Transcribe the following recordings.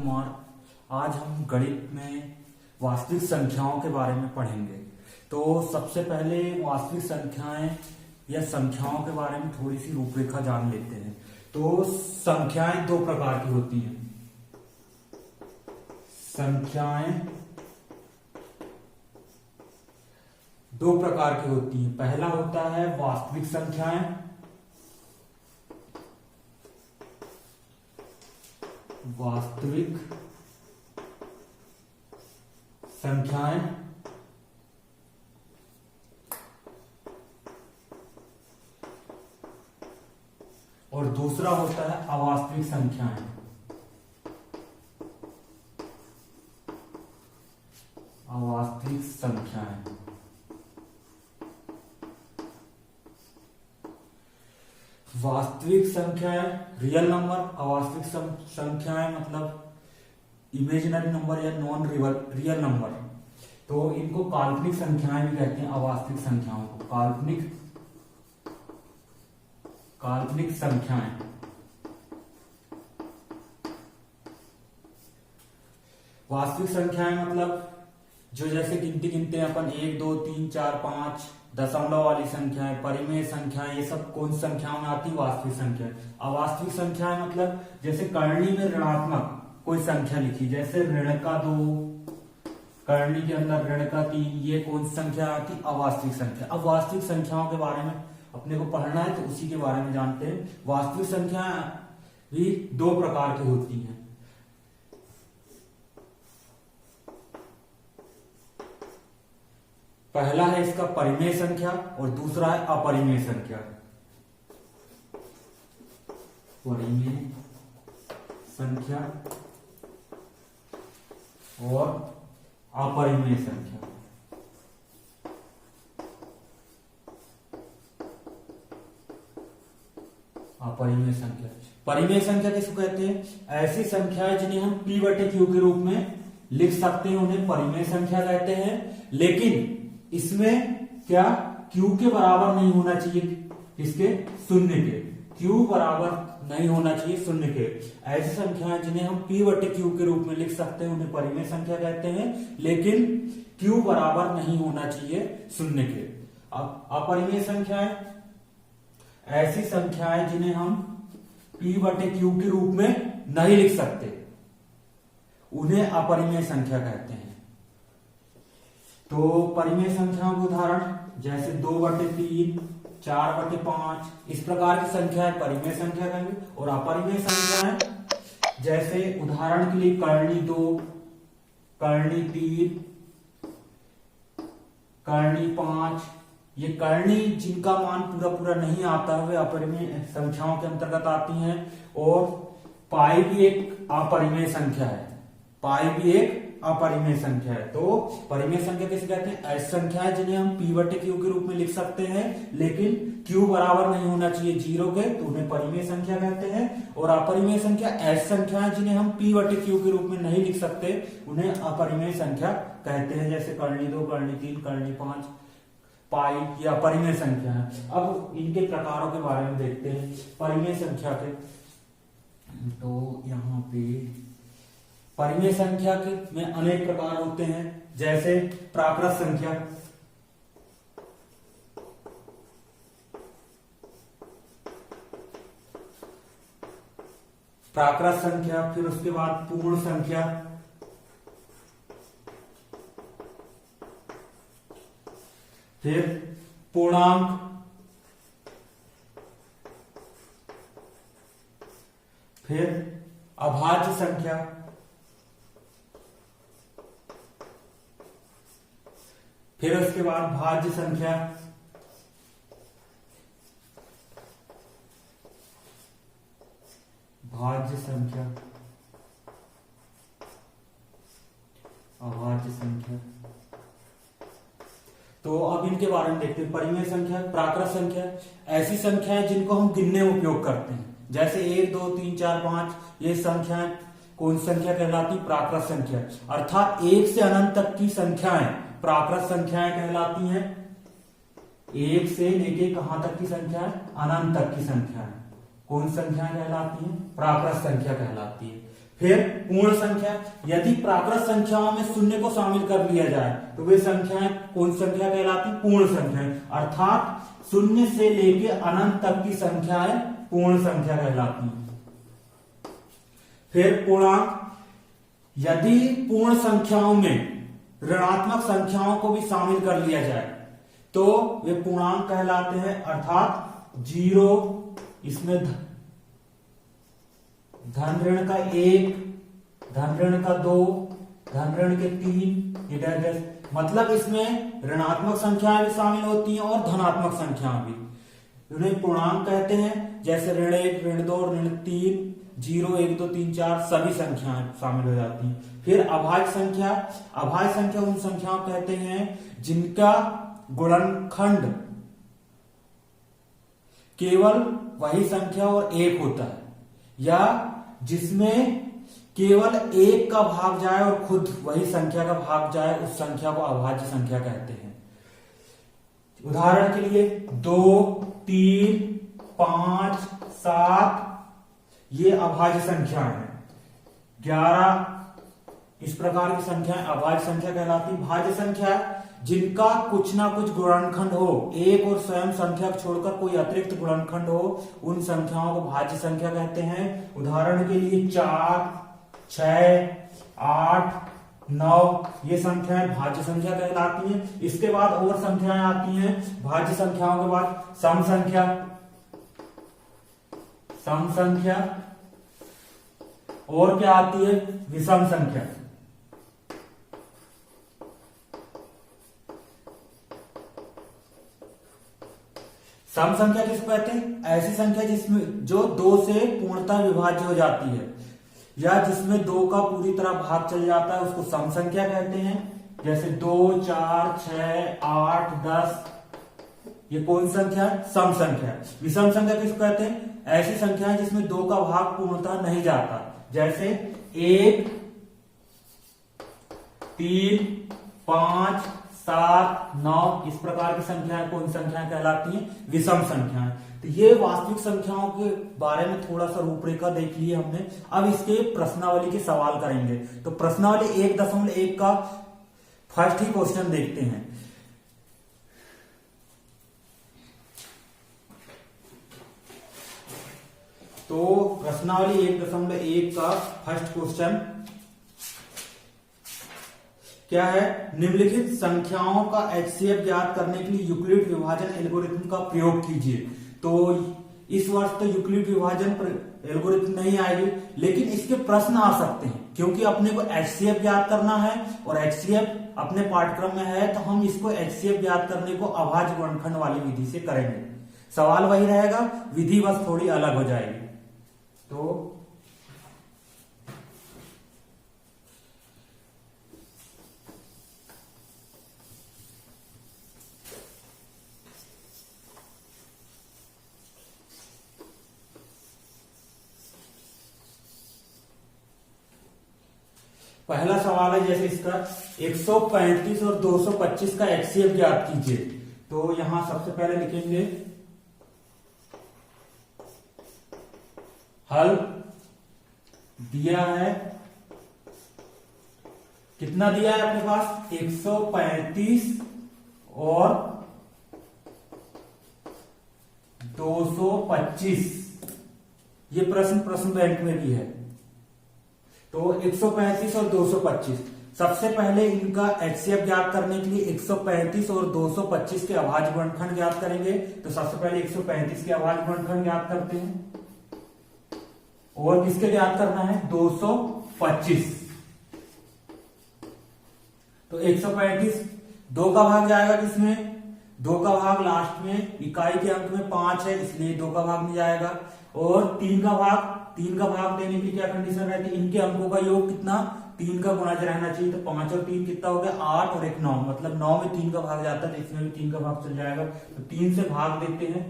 कुमार। आज हम गणित में वास्तविक संख्याओं के बारे में पढ़ेंगे। तो सबसे पहले वास्तविक संख्याएं या संख्याओं के बारे में थोड़ी सी रूपरेखा जान लेते हैं। तो संख्याएं दो प्रकार की होती हैं। संख्याएं दो प्रकार की होती हैं। पहला होता है वास्तविक संख्याएं, वास्तविक संख्याएं और दूसरा होता है अवास्तविक संख्याएं। अवास्तविक संख्याएं वास्तविक संख्याएं रियल नंबर, अवास्तविक संख्याएं मतलब इमेजिनरी नंबर या नॉन रियल नंबर। तो इनको काल्पनिक संख्याएं भी कहते हैं। अवास्तविक संख्याओं को काल्पनिक संख्याएं। वास्तविक संख्याएं मतलब जो जैसे गिनती गिनते हैं अपन 1 2 3 4 5 दशमलव वाली संख्याएं, परिमेय संख्याएं, ये सब कौन सी संख्याओं में आती है? वास्तविक संख्या। अवास्तविक संख्याएं मतलब जैसे करनी में ऋणात्मक कोई संख्या लिखी, जैसे ऋण का 2, करनी के अंदर ऋण का 3, ये कौन सी संख्या आती? अवास्तविक संख्या। अब वास्तविक संख्याओं के बारे में अपने को पढ़ना है तो उसी के बारे में जानते हैं। वास्तविक संख्या भी दो प्रकार की होती हैं। पहला है इसका परिमेय संख्या और दूसरा है अपरिमेय संख्या। परिमेय संख्या और अपरिमेय संख्या। अपरिमेय संख्या, परिमेय संख्या किसको कहते हैं? ऐसी संख्याएं जिन्हें हम p/q के रूप में लिख सकते हैं, उन्हें परिमेय संख्या कहते हैं। लेकिन इसमें क्या q के बराबर नहीं होना चाहिए, इसके शून्य के। q बराबर नहीं होना चाहिए शून्य के। ऐसी संख्याएं जिन्हें हम p/q के रूप में लिख सकते हैं उन्हें परिमेय संख्या कहते हैं, लेकिन q बराबर नहीं होना चाहिए शून्य के। अब अपरिमेय संख्याएं ऐसी संख्याएं जिन्हें हम p/q के रूप में नहीं लिख सकते, उन्हें अपरिमेय संख्या कहते हैं। तो परिमेय संख्याओं के उदाहरण जैसे 2/3, 4/5, इस प्रकार की संख्याएं परिमेय संख्या कहेंगे। और अपरिमेय संख्याएं जैसे उदाहरण के लिए करनी 2, करनी 3, करनी 5, ये करनी जिनका मान पूरा पूरा नहीं आता है वे अपरिमेय संख्याओं के अंतर्गत आती हैं। और पाई भी एक अपरिमेय संख्या है। पाई भी एक अपरिमेय संख्या है। तो परिमेय संख्या किसे कहते हैं? ऐसी संख्या है जिन्हें हम p/q के रूप में लिख सकते हैं, लेकिन q बराबर नहीं होना चाहिए 0 के, तो उन्हें परिमेय संख्या कहते हैं। और अपरिमेय संख्या ऐसी संख्या है जिन्हें हम p/q के रूप में नहीं लिख सकते, उन्हें अपरिमेय संख्या कहते हैं। जैसे करनी 2, करनी 3, करनी 5, पाई या परिमेय संख्या है। अब इनके प्रकारों के बारे में देखते हैं परिमेय संख्या के। तो यहाँ पे परिमेय संख्या के में अनेक प्रकार होते हैं, जैसे प्राकृत संख्या, प्राकृत संख्या, फिर उसके बाद पूर्ण संख्या, फिर पूर्णांक, फिर अभाज्य संख्या, फिर उसके बाद भाज्य संख्या, भाज्य संख्या, अभाज्य संख्या। तो अब इनके बारे में देखते हैं। परिमेय संख्या, प्राकृत संख्या ऐसी संख्याएं जिनको हम गिनने में उपयोग करते हैं, जैसे 1 2 3 4 5, ये संख्याएं कौन संख्या कहलाती? प्राकृत संख्या। अर्थात 1 से अनंत तक की संख्याएं प्राकृत संख्याएं कहलाती हैं। 1 से लेके कहां तक की संख्या है? अनंत तक की संख्या है। कौन संख्या कहलाती है? प्राकृत संख्या कहलाती है। फिर पूर्ण संख्या, यदि प्राकृत संख्याओं में शून्य को शामिल कर लिया जाए तो वे संख्याएं कौन संख्या कहलाती? पूर्ण संख्याएं। अर्थात शून्य से लेके अनंत तक की संख्याएं पूर्ण संख्या कहलाती हैं। फिर पूर्णांक, यदि पूर्ण संख्याओं में ऋणात्मक संख्याओं को भी शामिल कर लिया जाए तो वे पूर्णांक कहलाते हैं। अर्थात 0, इसमें धन ऋण का 1, धन ऋण का 2, धन ऋण के 3, इधर मतलब इसमें ऋणात्मक संख्याएं भी शामिल होती हैं और धनात्मक संख्याएं भी। उन्हें पूर्णांक कहते हैं। जैसे ऋण 1, ऋण 2, ऋण 3, 0, 1, 2, 3, 4 सभी संख्याएं शामिल हो जाती हैं। फिर अभाज्य संख्या, अभाज्य संख्या उन संख्याओं कहते हैं जिनका गुणनखंड केवल वही संख्या और 1 होता है, या जिसमें केवल 1 का भाग जाए और खुद वही संख्या का भाग जाए, उस संख्या को अभाज्य संख्या कहते हैं। उदाहरण के लिए 2, 3, 5, 7 ये अभाज्य संख्याएं हैं। 11 इस प्रकार की संख्याएं अभाज्य संख्या कहलाती। भाज्य संख्या जिनका कुछ ना कुछ गुणनखंड हो, 1 और स्वयं संख्या छोड़कर कोई अतिरिक्त गुणनखंड हो, उन संख्याओं को भाज्य संख्या कहते हैं। उदाहरण के लिए 4, 6, 8, 9 ये संख्याएं भाज्य संख्या कहलाती हैं। इसके बाद और संख्याएं आती हैं भाज्य संख्याओं के बाद। सम संख्या, सम संख्या, और क्या आती है? विषम संख्या। सम संख्या किसको कहते हैं? ऐसी संख्या जिसमें जो 2 से पूर्णतः विभाज्य हो जाती है, या जिसमें 2 का पूरी तरह भाग चल जाता है, उसको सम संख्या कहते हैं। जैसे 2, 4, 6, 8, 10 ये कौन संख्या है? सम संख्या। विषम संख्या किसको कहते हैं? ऐसी संख्या है जिसमें 2 का भाग पूर्णतः नहीं जाता। जैसे 1, 3, 5, 7, 9 इस प्रकार की संख्याएं कौन संख्याएं कहलाती हैं? विषम संख्याएं। तो ये वास्तविक संख्याओं के बारे में थोड़ा सा रूपरेखा देख ली हमने। अब इसके प्रश्नावली के सवाल करेंगे। तो प्रश्नावली 1.1 का फर्स्ट ही क्वेश्चन देखते हैं। तो प्रश्नावली 1.1 का फर्स्ट क्वेश्चन क्या है? निम्नलिखित संख्याओं का HCF ज्ञात करने के लिए यूक्लिड विभाजन एल्गोरिथम का प्रयोग कीजिए। तो इस वर्ष तो यूक्लिड विभाजन एल्गोरिथम नहीं आएगी, लेकिन इसके प्रश्न आ सकते हैं क्योंकि अपने को HCF ज्ञात करना है और HCF अपने पाठ्यक्रम में है, तो हम इसको HCF ज्ञात करने को अभाज्य गुणनखंड वाली विधि से करेंगे। सवाल वही रहेगा, विधि बस थोड़ी अलग हो जाएगी। तो पहला सवाल है जैसे इसका 135 और 225 का HCF ज्ञात कीजिए। तो यहां सबसे पहले लिखेंगे हल दिया है, कितना दिया है अपने पास? 135 और 225। ये प्रश्न बैंक में भी है। तो 135 और 225, सबसे पहले इनका HCF ज्ञात करने के लिए 135 और 225 के अभाज्य गुणनखंड ज्ञात करेंगे। तो सबसे पहले 135 के अभाज्य गुणनखंड ज्ञात करते हैं, और किसके ज्ञात करना है? 225। तो 135 2 का भाग जाएगा किसमें? 2 का भाग लास्ट में इकाई के अंक में 5 है, इसलिए 2 का भाग नहीं जाएगा। और 3 का भाग देने की क्या कंडीशन रहती है? इनके अंकों का योग कितना? 3 का गुणज रहना चाहिए। तो 5 और 3 कितना हो गया? 8 और 1 9, मतलब 9 में 3 का भाग जाता है, तो इसमें भी 3 का भाग चल जाएगा। तो 3 से भाग देते हैं,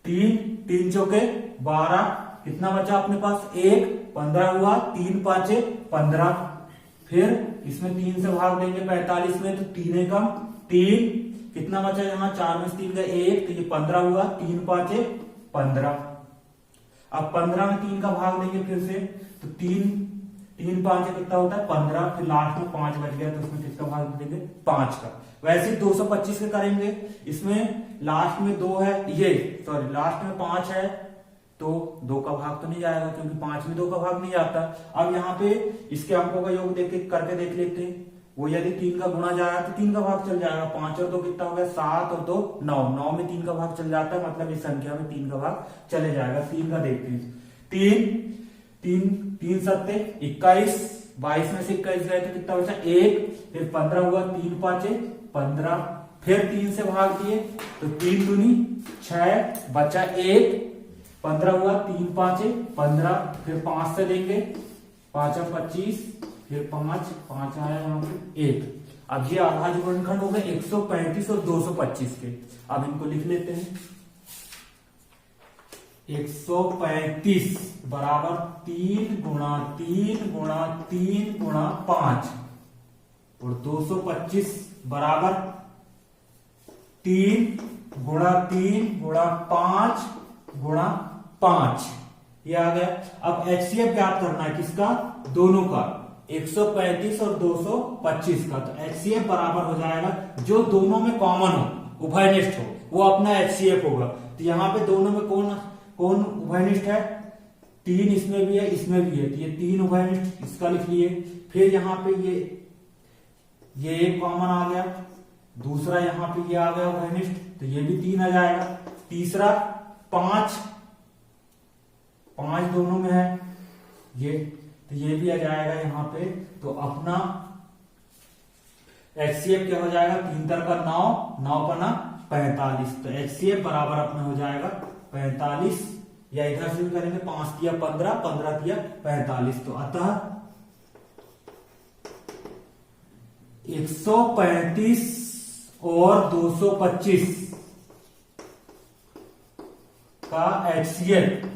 3 चौके 12, कितना बचा अपने पास? 1 15 हुआ, 3 5 15। फिर इसमें 3 से भाग देंगे 45 में, तो 3 एकम 3, कितना बचा यहाँ? 4 में 3 का 1, तो ये 15 हुआ, 3 5 15। अब 15 में 3 का भाग देंगे फिर से, तो 3 5 कितना होता है 15, फिर लास्ट में 5 बच गया तो उसमें किसका भाग देंगे 5 का। वैसे 225 के करेंगे, इसमें लास्ट में 2 है, ये सॉरी लास्ट में 5 है तो 2 का भाग तो नहीं जाएगा क्योंकि 5 में 2 का भाग नहीं आता। अब यहाँ पे इसके अंकों का योग करके देख लेते हैं। वो यदि 3 का गुणा जाएगा तो 3 का भाग चल जाएगा, 5 और 2 कितना हो गया 7 और 2 9, 9 में 3 का भाग चल जाता है, मतलब इस संख्या में 3 का भाग चले जाएगा। 3 का देखते हैं, 3 सत्ते 21, 22 में से 21 गए तो कितना बचा 1, फिर 15 हुआ, 3 5 15, फिर 3 से भाग दिए तो 3 दूनी 6 बचा 1, 15 हुआ, 3 5 15, फिर 5 से देंगे 5 25, फिर 5 आया यहाँ पे 1। अब ये अभाज्य गुणनखंड हो गए 135 और 225 के। अब इनको लिख लेते हैं। 135 बराबर 3 गुणा 3 गुणा 3 गुणा 5 और 225 बराबर 3 गुणा 3 गुणा 5 गुणा 5। ये आ गया। अब एचसीएफ ज्ञात करना है किसका, दोनों का, 135 और 225 का। तो एचसीएफ बराबर हो जाएगा जो दोनों में कॉमन हो, उभयनिष्ठ हो, वो अपना एचसीएफ होगा। तो यहाँ पे दोनों में कौन उभयनिष्ठ है, 3 इसमें भी है इसमें भी है, तो ये 3 उभयनिष्ठ, इसका लिख लिए। फिर यहाँ पे ये एक कॉमन आ गया, दूसरा यहाँ पे ये आ गया उभयनिष्ठ, तो ये भी 3 आ जाएगा। तीसरा 5 दोनों में है, तो ये भी आ जाएगा यहाँ पे। तो अपना एचसीएफ क्या हो जाएगा, 3 तर का 9, 9 पना 45। तो एचसीएफ बराबर अपना हो जाएगा 45, या इधर से भी करेंगे 5 किया 15, 15 किया 45। तो अतः 135 और 225 का एचसीएफ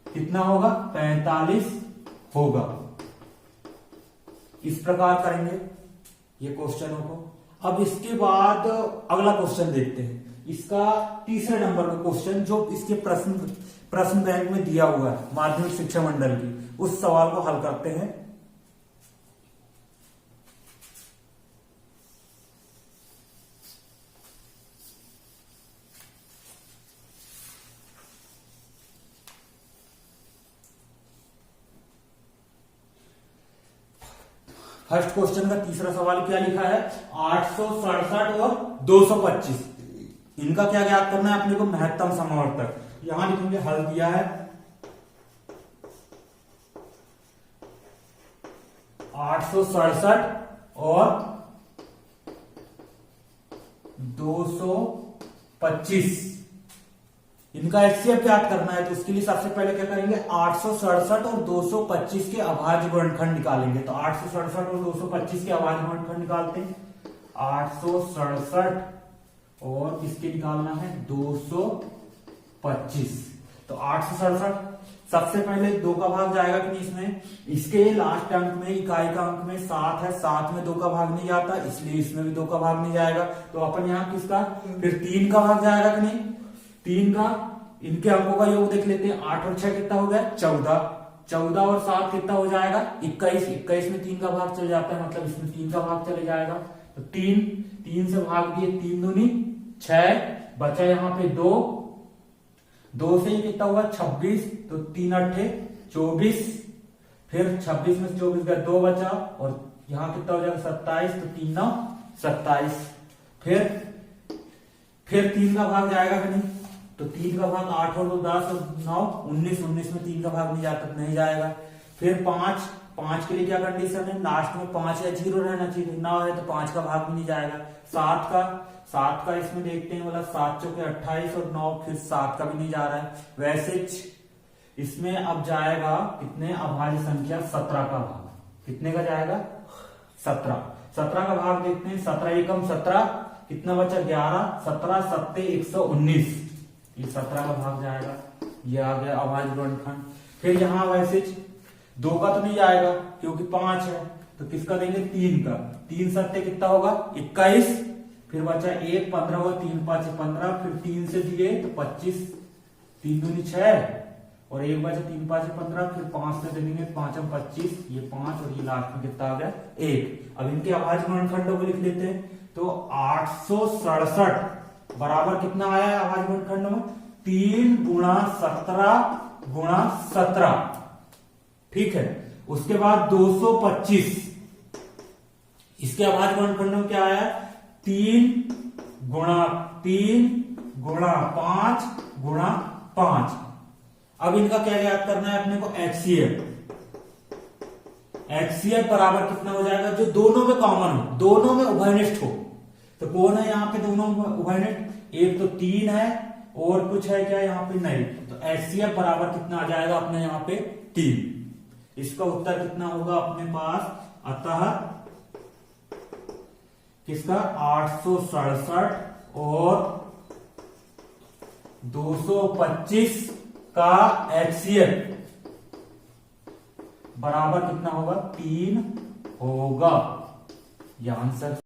कितना होगा, 45 होगा। इस प्रकार करेंगे ये क्वेश्चनों को। अब इसके बाद अगला क्वेश्चन देखते हैं, इसका तीसरे नंबर का क्वेश्चन जो इसके प्रश्न बैंक में दिया हुआ है माध्यमिक शिक्षा मंडल की, उस सवाल को हल करते हैं। फर्स्ट क्वेश्चन का तीसरा सवाल क्या लिखा है, 867 और 225, इनका क्या ज्ञात करना है अपने को, महत्तम समावर्तक। यहां लिखेंगे हल दिया है 867 और 225, इनका एचसीएफ ज्ञात करना है। तो उसके लिए सबसे पहले क्या करेंगे, 867 और 225 के अभाज्य गुणनखंड निकालेंगे। तो 867 और 225 के अभाज्य गुणनखंड निकालते हैं। 867 और इसके निकालना है 225। तो 867 सबसे पहले 2 का भाग जाएगा कि नहीं इसमें, इसके लास्ट अंक में इकाई का अंक में 7 है, 7 में 2 का भाग नहीं जाता, इसलिए इसमें भी 2 का भाग नहीं जाएगा। तो अपन यहाँ किसका, फिर 3 का भाग जाएगा कि नहीं, 3 का, इनके अंकों का योग देख लेते हैं। 8 और 6 कितना हो गया 14, 14 और 7 कितना हो जाएगा 21, 21 में 3 का भाग चल जाता है, मतलब इसमें 3 का भाग चले जाएगा। तो 3 से भाग दिए, 3 दूनी 6, बचा यहाँ पे 2 से ही कितना हुआ 26, तो 3 8 24, फिर 26 में 24 गया 2 बचा, और यहाँ कितना हो जाएगा 27, तो 3 9 27, फिर 3 का भाग जाएगा कि नहीं, तो 3 का भाग 8 और 2 10 और 9 19, 19 में 3 का भाग नहीं जाता, नहीं जाएगा। फिर 5 के लिए क्या कंडीशन है, लास्ट में 5 या 0 रहना चाहिए, ना है तो 5 का भाग भी नहीं जाएगा। 7 का इसमें देखते हैं, बोला 7 चौके 28 और 9, फिर 7 का भी नहीं जा रहा है। वैसे इसमें अब जाएगा कितने, अभाज्य संख्या 17 का भाग, कितने का जाएगा 17 का भाग देखते हैं। 17 एकम 17, कितना बचा 11, 17 7 119, ये 17 का भाग जाएगा। ये आ गया अभाज्य गुणनखंड। फिर यहां वैसे 2 का तो नहीं आएगा क्योंकि 5 है, तो किसका देंगे 3 का। 3 7 कितना होगा 21, फिर बचा 1 15 हुआ, 3 5 15, फिर 3 से दिए तो 25, 3 दूनी 6 और 1 बचे 3 5 15, फिर 5 से देंगे 5 हम 25, ये 5 और ये लास्ट में कितना आ गया 1। अब इनके अभाज्य गुणनखंडों को लिख लेते हैं। तो 867 बराबर कितना आया है अभाज्य गुणनखंडों में 3 गुणा 17 गुणा 17, ठीक है। उसके बाद 225, इसके अभाज्य गुणनखंडों में क्या आया 3 गुणा 5 गुणा 5। अब इनका क्या याद करना है अपने को HCF। HCF बराबर कितना हो जाएगा जो दोनों में कॉमन हो, दोनों में उभयनिष्ठ हो। तो कौन है यहाँ पे दोनों में उभयनिष्ठ, एक तो 3 है और कुछ है क्या यहाँ पे नहीं। तो HCF बराबर कितना आ जाएगा अपने यहाँ पे 3। इसका उत्तर कितना होगा अपने पास, अतः किसका 867 और 225 का HCF बराबर कितना होगा 3 होगा। यह आंसर